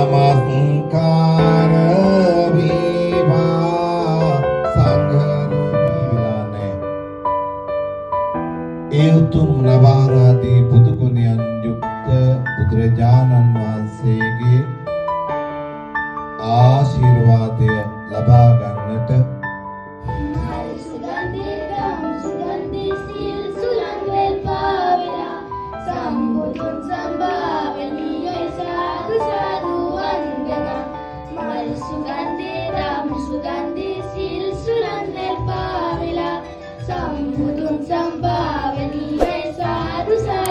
නමස්කාර වේවා සංඝරූපී වෙලා නැහැ. ඒ උතුම් නවාරාදී බුදු ගුණයන් යුක්ත බුදුරජාණන් වහන්සේගේ ආශිර්වාදය ලබා ගන්නට Sambudun sambavani, sadhu sadhu.